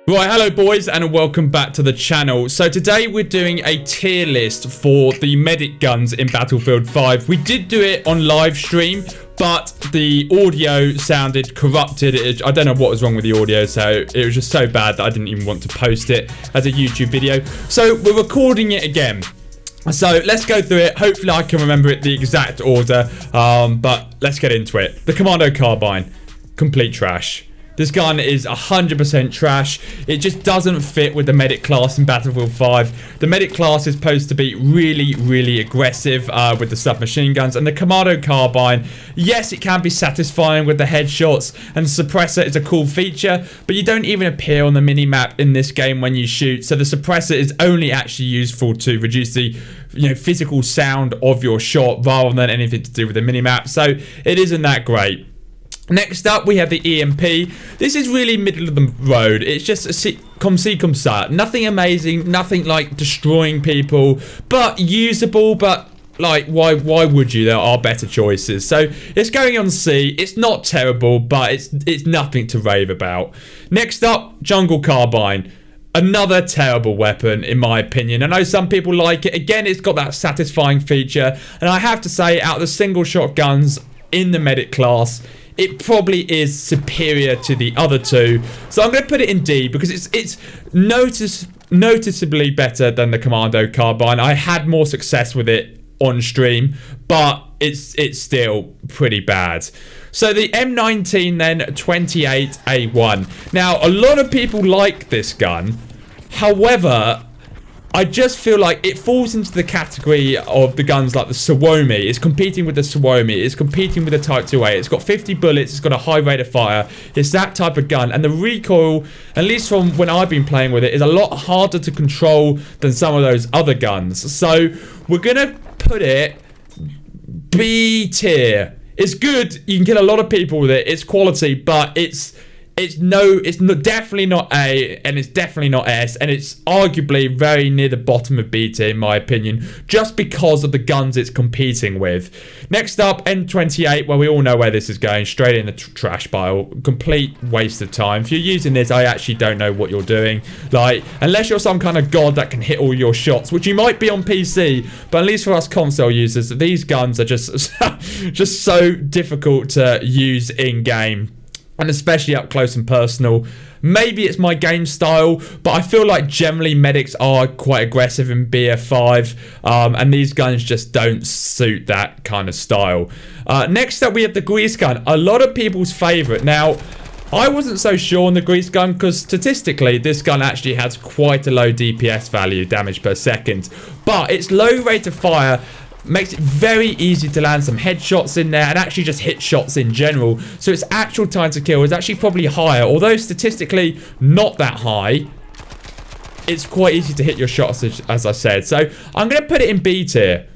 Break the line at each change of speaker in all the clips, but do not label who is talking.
Right, hello boys and welcome back to the channel. So today we're doing a tier list for the medic guns in Battlefield 5. We did do it on live stream, but the audio sounded corrupted. I don't know what was wrong with the audio, so it was just so bad that I didn't even want to post it as a YouTube video. So we're recording it again. So let's go through it. Hopefully I can remember it the exact order, but let's get into it. The Commando Carbine, complete trash. This gun is 100% trash. It just doesn't fit with the medic class in Battlefield 5. The medic class is supposed to be really aggressive with the submachine guns. And the Commando Carbine, yes, it can be satisfying with the headshots. And suppressor is a cool feature. But you don't even appear on the mini-map in this game when you shoot. So the suppressor is only actually useful to reduce the physical sound of your shot rather than anything to do with the mini-map. So it isn't that great. Next up, we have the EMP. This is really middle of the road. It's just a comme ça. Nothing amazing, nothing like destroying people, but usable. But like, why would you? There are better choices. So it's going on C. It's not terrible, but it's nothing to rave about. Next up, Jungle Carbine. Another terrible weapon, in my opinion. I know some people like it. Again, it's got that satisfying feature. And I have to say, out of the single shot guns in the medic class, it probably is superior to the other two. So I'm going to put it in D because it's noticeably better than the Commando Carbine. I had more success with it on stream, but it's still pretty bad. So the M19 then, 28A1. Now, a lot of people like this gun. However, I just feel like it falls into the category of the guns like the Suomi. It's competing with the Suomi. It's competing with the Type 2A. It's got 50 bullets. It's got a high rate of fire. It's that type of gun. And the recoil, at least from when I've been playing with it, is a lot harder to control than some of those other guns. So we're going to put it B tier. It's good. You can kill a lot of people with it. It's quality, but it's definitely not A, and it's definitely not S, and it's arguably very near the bottom of B tier in my opinion, just because of the guns it's competing with. Next up, M28, well, we all know where this is going, straight in the trash pile. Complete waste of time. If you're using this, I actually don't know what you're doing. Like, unless you're some kind of god that can hit all your shots, which you might be on PC, but at least for us console users, these guns are just just so difficult to use in game. And especially up close and personal. Maybe it's my game style, but I feel like generally medics are quite aggressive in BF5, and these guns just don't suit that kind of style. Next up, we have the grease gun. A lot of people's favorite. Now, I wasn't so sure on the grease gun because statistically, this gun actually has quite a low DPS value, damage per second. But its low rate of fire makes it very easy to land some headshots in there and actually just hit shots in general. So its actual time to kill is actually probably higher. Although statistically not that high, it's quite easy to hit your shots, as I said. So I'm going to put it in B tier.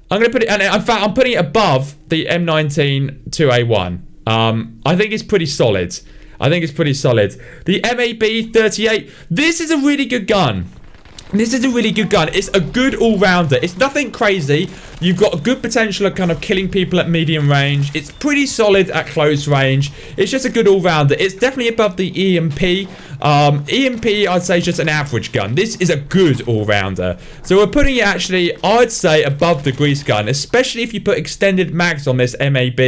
I'm going to put it, and in fact, I'm putting it above the M19 2A1. I think it's pretty solid. The MAB 38, this is a really good gun. It's a good all-rounder. It's nothing crazy. You've got a good potential of kind of killing people at medium range. It's pretty solid at close range. It's just a good all-rounder. It's definitely above the EMP. EMP, I'd say, is just an average gun. This is a good all-rounder. So we're putting it actually, I'd say, above the grease gun, especially if you put extended mags on this MAB.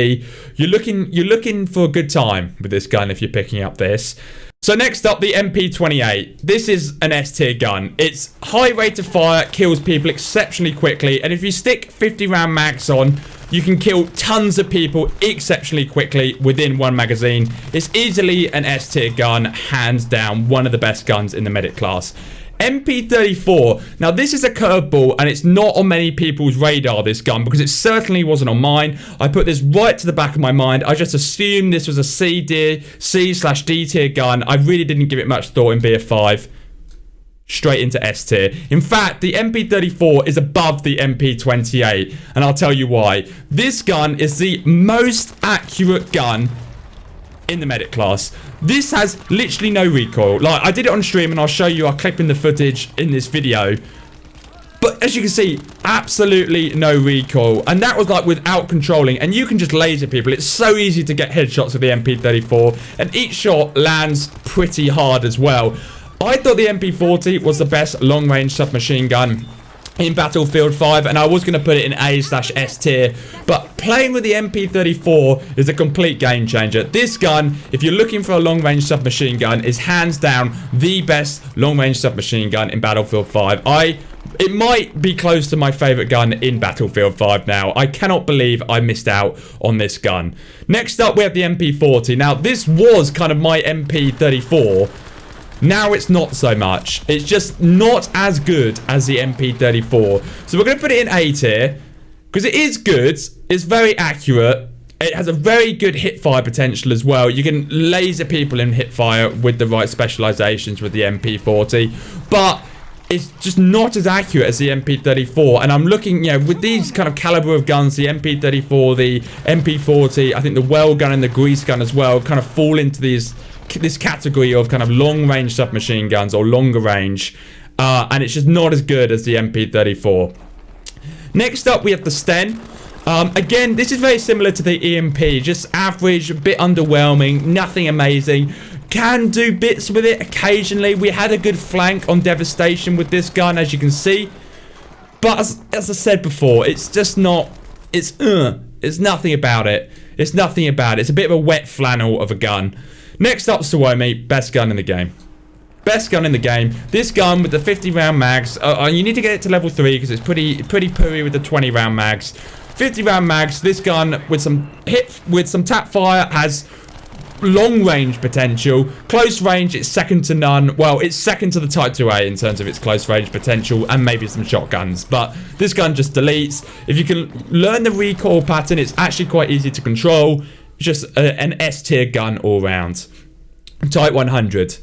You're looking for a good time with this gun if you're picking up this. So next up, the MP28. This is an S tier gun. It's high rate of fire, kills people exceptionally quickly, and if you stick 50 round mags on, you can kill tons of people exceptionally quickly within one magazine. It's easily an S tier gun, hands down, one of the best guns in the medic class. MP34. Now, this is a curveball, and it's not on many people's radar, this gun, because it certainly wasn't on mine. I put this right to the back of my mind. I just assumed this was a C/D tier gun. I really didn't give it much thought in BF5. Straight into S tier. In fact, the MP34 is above the MP28, and I'll tell you why. This gun is the most accurate gun in the medic class. This has literally no recoil. Like, I did it on stream and I'll show you, I'll clip in the footage in this video. But as you can see, absolutely no recoil. And that was like without controlling. And you can just laser people. It's so easy to get headshots with the MP34. And each shot lands pretty hard as well. I thought the MP40 was the best long-range submachine gun in Battlefield 5, and I was going to put it in A/S tier, but playing with the MP34 is a complete game changer. This gun, if you're looking for a long-range submachine gun, is hands down the best long-range submachine gun in Battlefield 5. It might be close to my favorite gun in Battlefield 5 now. I cannot believe I missed out on this gun. Next up, we have the MP40. Now, this was kind of my MP34. Now it's not so much. It's just not as good as the MP34. So we're going to put it in A tier because it is good. It's very accurate. It has a very good hip-fire potential as well. You can laser people in hip-fire with the right specializations with the MP40. But it's just not as accurate as the MP34. And I'm looking, you know, with these kind of caliber of guns, the MP34, the MP40, I think the well gun and the grease gun as well kind of fall into this category of kind of long-range submachine guns or longer range. And it's just not as good as the MP34. Next up, we have the Sten. Again, this is very similar to the EMP. Just average, a bit underwhelming, nothing amazing. Can do bits with it occasionally. We had a good flank on devastation with this gun, as you can see. But as I said before, it's just not... It's nothing about it. It's nothing about it. It's a bit of a wet flannel of a gun. Next up, Suomi. Best gun in the game. Best gun in the game. This gun with the 50 round mags. You need to get it to level 3 because it's pretty pooey with the 20 round mags. 50 round mags. This gun with some tap fire has long range potential. Close range, it's second to none. Well, it's second to the Type 2A in terms of its close range potential and maybe some shotguns. But this gun just deletes. If you can learn the recoil pattern, it's actually quite easy to control. It's just an S tier gun all round. Type 100.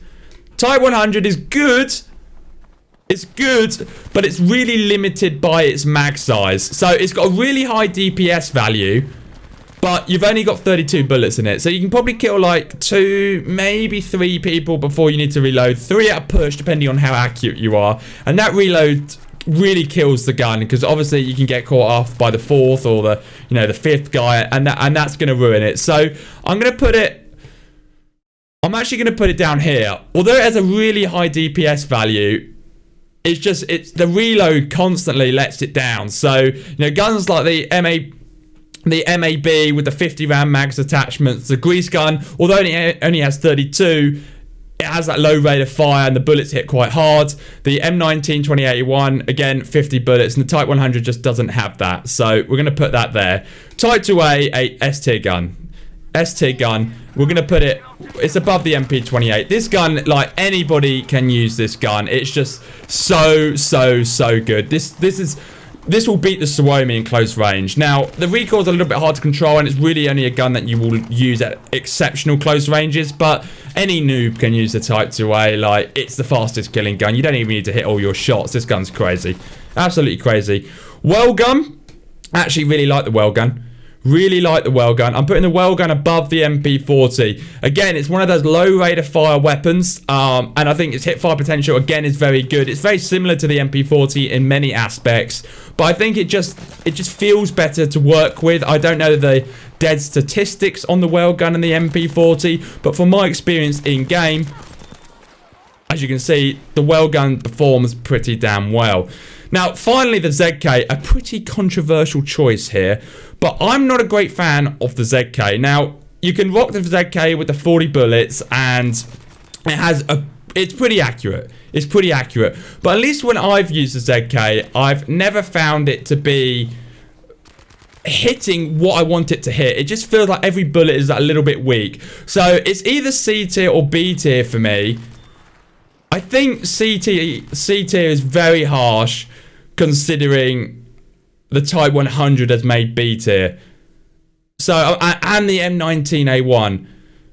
Type 100 is good. It's good, but it's really limited by its mag size. So it's got a really high DPS value, but you've only got 32 bullets in it. So you can probably kill like 2, maybe 3 people before you need to reload. 3 at a push, depending on how accurate you are. And that reload really kills the gun because obviously you can get caught off by the 4th or the, you know, the 5th guy, and that's going to ruin it. So I'm actually going to put it down here. Although it has a really high DPS value, it's the reload constantly lets it down. So, you know, guns like the MAB with the 50 round mags attachments, the grease gun, although it only has 32, it has that low rate of fire and the bullets hit quite hard. The M19 2081, again, 50 bullets, and the Type 100 just doesn't have that. So we're going to put that there. Type 2A, a S tier gun. S tier gun. We're going to put it, it's above the MP28. This gun, like, anybody can use this gun. It's just so good. This will beat the Suomi in close range. Now, the recoil's a little bit hard to control, and it's really only a gun that you will use at exceptional close ranges, but any noob can use the Type 2A. Like, it's the fastest killing gun. You don't even need to hit all your shots. This gun's crazy. Absolutely crazy. Well gun. Actually really like the well gun. Really like the well gun. I'm putting the well gun above the MP40. Again, it's one of those low rate of fire weapons, and I think its hip fire potential again is very good. It's very similar to the MP40 in many aspects, but I think it just feels better to work with. I don't know the dead statistics on the well gun and the MP40, but from my experience in game, as you can see, the well gun performs pretty damn well. Now, finally, the ZK, a pretty controversial choice here, but I'm not a great fan of the ZK. Now, you can rock the ZK with the 40 bullets, and it's pretty accurate. It's pretty accurate. But at least when I've used the ZK, I've never found it to be hitting what I want it to hit. It just feels like every bullet is a little bit weak. So it's either C tier or B tier for me. I think C tier is very harsh, considering the Type 100 has made B tier. So, and the M19A1.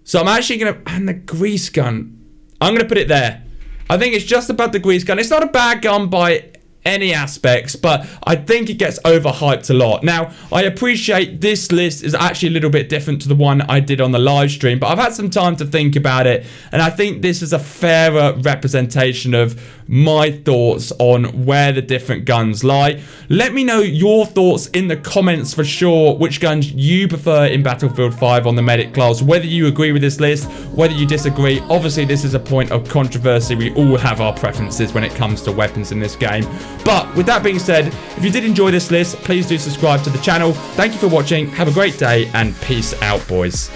So I'm actually going to, and the grease gun, I'm going to put it there. I think it's just above the grease gun. It's not a bad gun by any aspects, but I think it gets overhyped a lot. Now, I appreciate this list is actually a little bit different to the one I did on the live stream, but I've had some time to think about it, and I think this is a fairer representation of my thoughts on where the different guns lie. Let me know your thoughts in the comments for sure, which guns you prefer in Battlefield 5 on the medic class, whether you agree with this list, whether you disagree. Obviously, this is a point of controversy. We all have our preferences when it comes to weapons in this game. But with that being said, if you did enjoy this list, please do subscribe to the channel. Thank you for watching. Have a great day and peace out, boys.